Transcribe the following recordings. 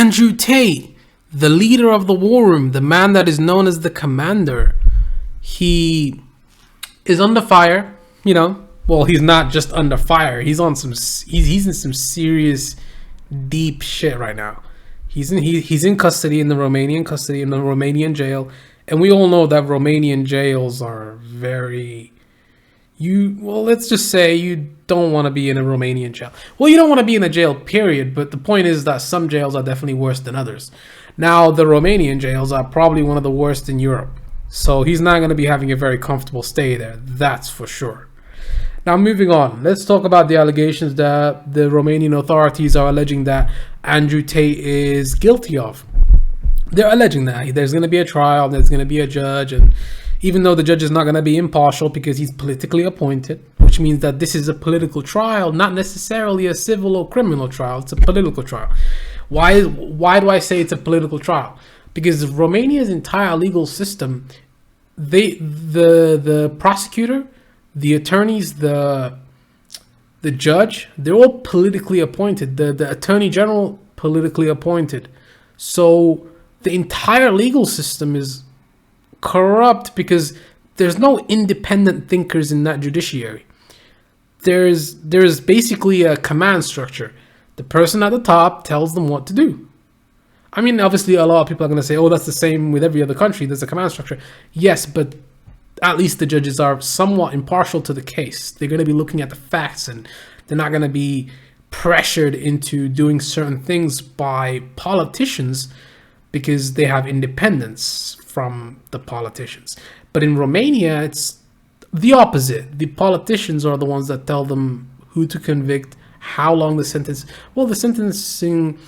Andrew Tate, the leader of the war room, the man that is known as the commander, he is under fire. Well, he's not just under fire. He's on some. He's in some serious, deep shit right now. He's in custody, in the Romanian custody, in the Romanian jail, and we all know that Romanian jails are very. Let's just say you don't want to be in a Romanian jail. Well, you don't want to be in a jail, period. But the point is that some jails are definitely worse than others. Now, the Romanian jails are probably one of the worst in Europe. So he's not going to be having a very comfortable stay there. That's for sure. Now, moving on. Let's talk about the allegations that the Romanian authorities are alleging that Andrew Tate is guilty of. They're alleging that there's going to be a trial, there's going to be a judge, and even though the judge is not going to be impartial because he's politically appointed, which means that this is a political trial, not necessarily a civil or criminal trial. It's a political trial. Why do I say it's a political trial? Because Romania's entire legal system, the prosecutor, the attorneys, the judge, they're all politically appointed. The attorney general, politically appointed. So the entire legal system is corrupt because there's no independent thinkers in that judiciary. There's basically a command structure. The person at the top tells them what to do. I mean, obviously a lot of people are going to say, oh, that's the same with every other country. There's a command structure. Yes, but at least the judges are somewhat impartial to the case. They're going to be looking at the facts, and they're not going to be pressured into doing certain things by politicians because they have independence from the politicians. But in Romania, it's the opposite. The politicians are the ones that tell them who to convict, how long the sentence. Well, the sentencing,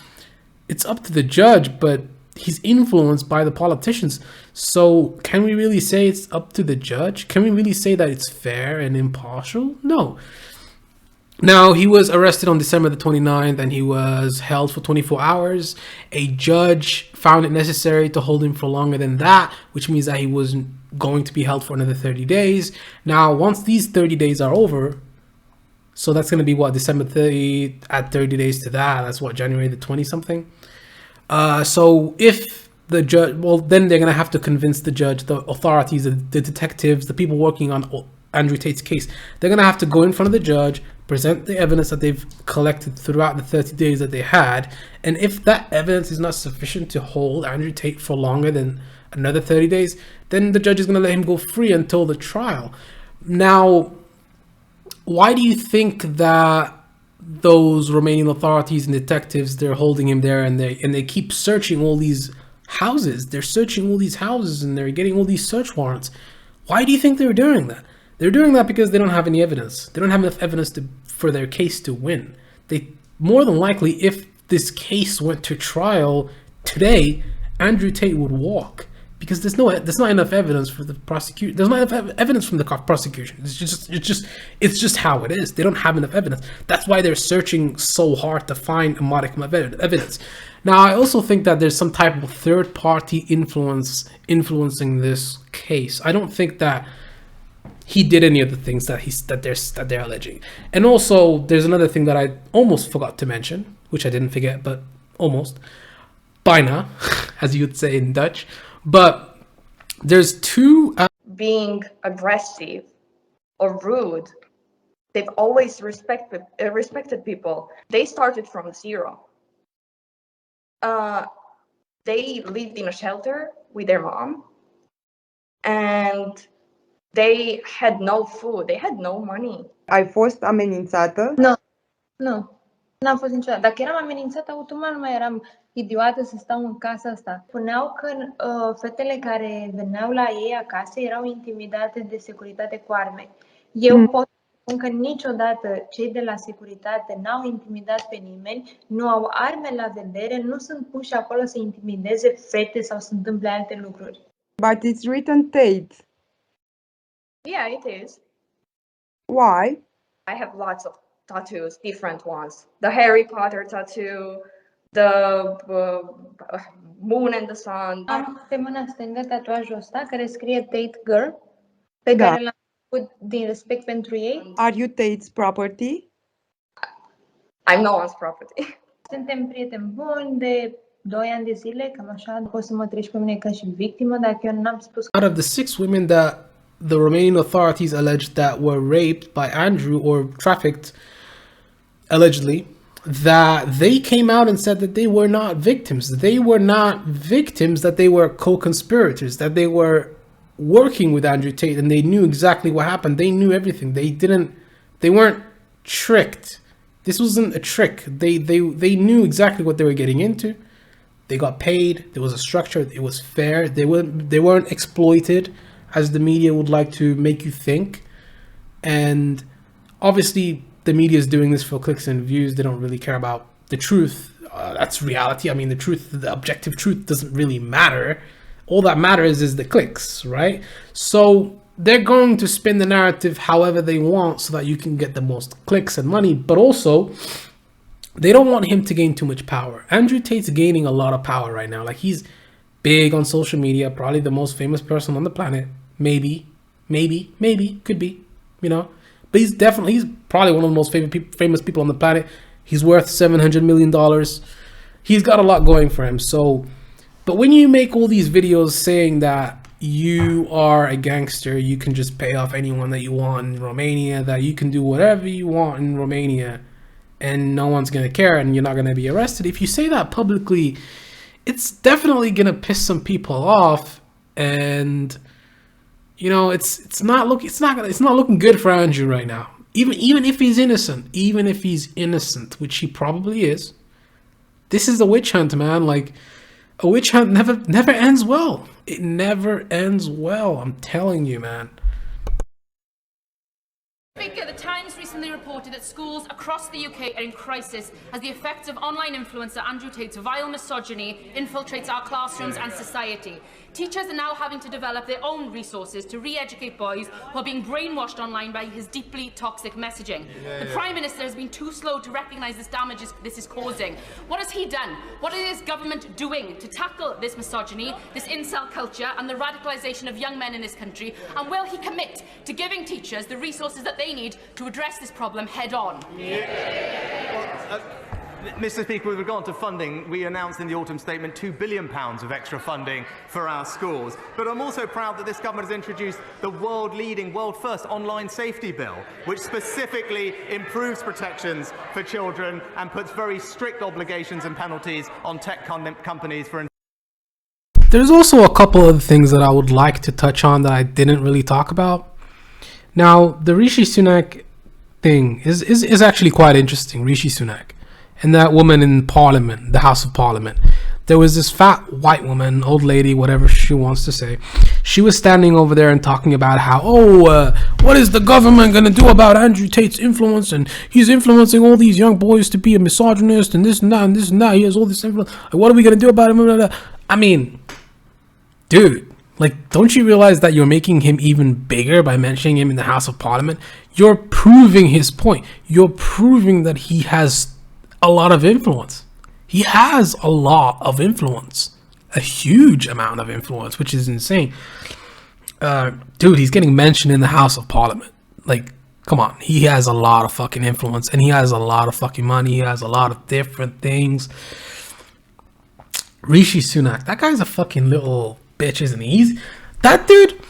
it's up to the judge, but he's influenced by the politicians. So can we really say it's up to the judge? Can we really say that it's fair and impartial? No. Now, he was arrested on December the 29th and he was held for 24 hours. A judge found it necessary to hold him for longer than that, which means that he was going to be held for another 30 days. Now, once these 30 days are over, so that's going to be what, December 30, add 30 days to that, that's what, January the 20 something. So if the judge, well, then they're going to have to convince the judge, the authorities, the detectives, the people working on Andrew Tate's case, they're going to have to go in front of the judge, present the evidence that they've collected throughout the 30 days that they had. And if that evidence is not sufficient to hold Andrew Tate for longer than another 30 days, then the judge is going to let him go free until the trial. Now, why do you think that those Romanian authorities and detectives, they're holding him there and they keep searching all these houses? They're searching all these houses and they're getting all these search warrants. Why do you think they're doing that? They're doing that because they don't have any evidence. They don't have enough evidence for their case to win. They more than likely, if this case went to trial today, Andrew Tate would walk because there's not enough evidence for the prosecution. There's not enough evidence from the prosecution. It's just how it is. They don't have enough evidence. That's why they're searching so hard to find a modicum of evidence. Now, I also think that there's some type of third-party influencing this case. I don't think that he did any of the things that they're alleging. And also, there's another thing that I almost forgot to mention, which I didn't forget, but almost. Bijna, as you would say in Dutch. But there's two... being aggressive or rude, they've always respected people. They started from zero. They lived in a shelter with their mom. And they had no food, they had no money. Ai fost amenințată? Nu, n-am fost niciodată. Dacă eram amenințată, automat nu mai eram idiotă să stau în casa asta. Spuneau că fetele care veneau la ei acasă erau intimidate de securitate cu arme. Eu pot spun că niciodată cei de la securitate n-au intimidat pe nimeni, nu au arme la vedere, nu sunt puși acolo să intimideze fete sau să întâmple alte lucruri. But it's written Tate. Yeah, it is. Why? I have lots of tattoos, different ones. The Harry Potter tattoo, the moon and the sun. Am pe mâna stângă tatuajul ăsta care scrie Tate Girl, pe care l-am făcut din respect pentru ei. Are you Tate's property? I'm no one's property. Suntem prieteni buni de 2 ani de zile, cam așa, poți să mă treci pe mine ca și victimă dacă eu n-am spus. Out of the 6 women that the Romanian authorities alleged that were raped by Andrew or trafficked, allegedly, that they came out and said that they were not victims. They were not victims, that they were co-conspirators, that they were working with Andrew Tate and they knew exactly what happened. They knew everything. They weren't tricked. This wasn't a trick. They knew exactly what they were getting into. They got paid. There was a structure. It was fair. They weren't exploited as the media would like to make you think. And obviously the media is doing this for clicks and views. They don't really care about the truth. That's reality. I mean, the truth, the objective truth doesn't really matter. All that matters is the clicks, right? So they're going to spin the narrative however they want so that you can get the most clicks and money. But also, they don't want him to gain too much power. Andrew Tate's gaining a lot of power right now. Like, he's big on social media, probably the most famous person on the planet. Maybe, could be, you know. But he's probably one of the most famous people on the planet. He's worth $700 million. He's got a lot going for him. So, but when you make all these videos saying that you are a gangster, you can just pay off anyone that you want in Romania, that you can do whatever you want in Romania and no one's going to care and you're not going to be arrested. If you say that publicly, it's definitely going to piss some people off, and you know, it's not looking good for Andrew right now. Even if he's innocent, which he probably is. This is a witch hunt, man. Like, a witch hunt never ends well. It never ends well. I'm telling you, man. Speaker, the Times recently reported that schools across the UK are in crisis as the effects of online influencer Andrew Tate's vile misogyny infiltrates our classrooms and society. Teachers are now having to develop their own resources to re-educate boys who are being brainwashed online by his deeply toxic messaging. The Prime Minister has been too slow to recognise this damage this is causing. What has he done? What is his government doing to tackle this misogyny, this incel culture and the radicalisation of young men in this country? And will he commit to giving teachers the resources that they need to address this problem head on? Mr. Speaker, with regard to funding, we announced in the autumn statement £2 billion of extra funding for our schools. But I'm also proud that this government has introduced the world-leading, world-first online safety bill, which specifically improves protections for children and puts very strict obligations and penalties on tech companies for... There's also a couple of things that I would like to touch on that I didn't really talk about. Now, the Rishi Sunak thing is actually quite interesting, Rishi Sunak. And that woman in Parliament, the House of Parliament, there was this fat white woman, old lady, whatever she wants to say. She was standing over there and talking about how, what is the government going to do about Andrew Tate's influence? And he's influencing all these young boys to be a misogynist and this and that and this and that. He has all this influence. Like, what are we going to do about him? I mean, dude, like, don't you realize that you're making him even bigger by mentioning him in the House of Parliament? You're proving his point. You're proving that he has a lot of influence. He has a lot of influence, a huge amount of influence, which is insane. Dude, he's getting mentioned in the House of Parliament. Like, come on, he has a lot of fucking influence and he has a lot of fucking money. He has a lot of different things. Rishi Sunak, that guy's a fucking little bitch, isn't he? That dude,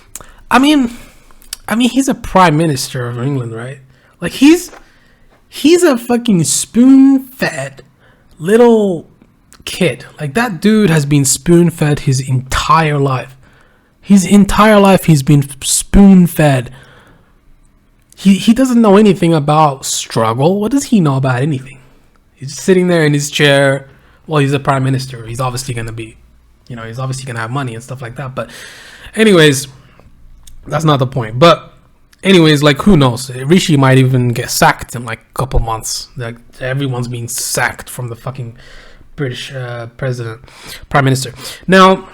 I mean, he's a prime minister of England, right? Like, he's a fucking spoon-fed little kid. Like, that dude has been spoon-fed his entire life. His entire life he's been spoon-fed. He doesn't know anything about struggle. What does he know about anything? He's just sitting there in his chair. Well, he's a prime minister. He's obviously going to be, he's obviously going to have money and stuff like that. But anyways, that's not the point. But anyways, like, who knows? Rishi might even get sacked in like a couple months. Like, everyone's being sacked from the fucking British prime minister. Now,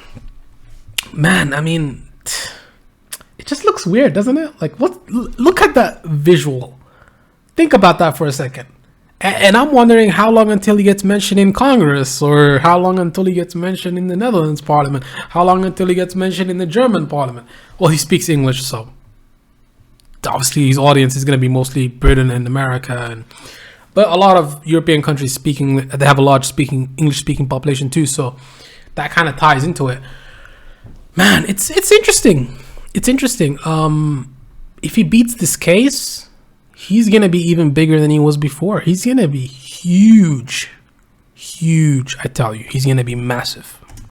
man, I mean, it just looks weird, doesn't it? Like, look at that visual. Think about that for a second. And I'm wondering how long until he gets mentioned in Congress, or how long until he gets mentioned in the Netherlands Parliament, how long until he gets mentioned in the German Parliament. Well, he speaks English, so obviously his audience is going to be mostly Britain and America, But a lot of European countries they have a large English speaking population too, so that kind of ties into it. Man, it's interesting. It's interesting. If he beats this case, he's gonna be even bigger than he was before. He's gonna be huge. I tell you, he's gonna be massive.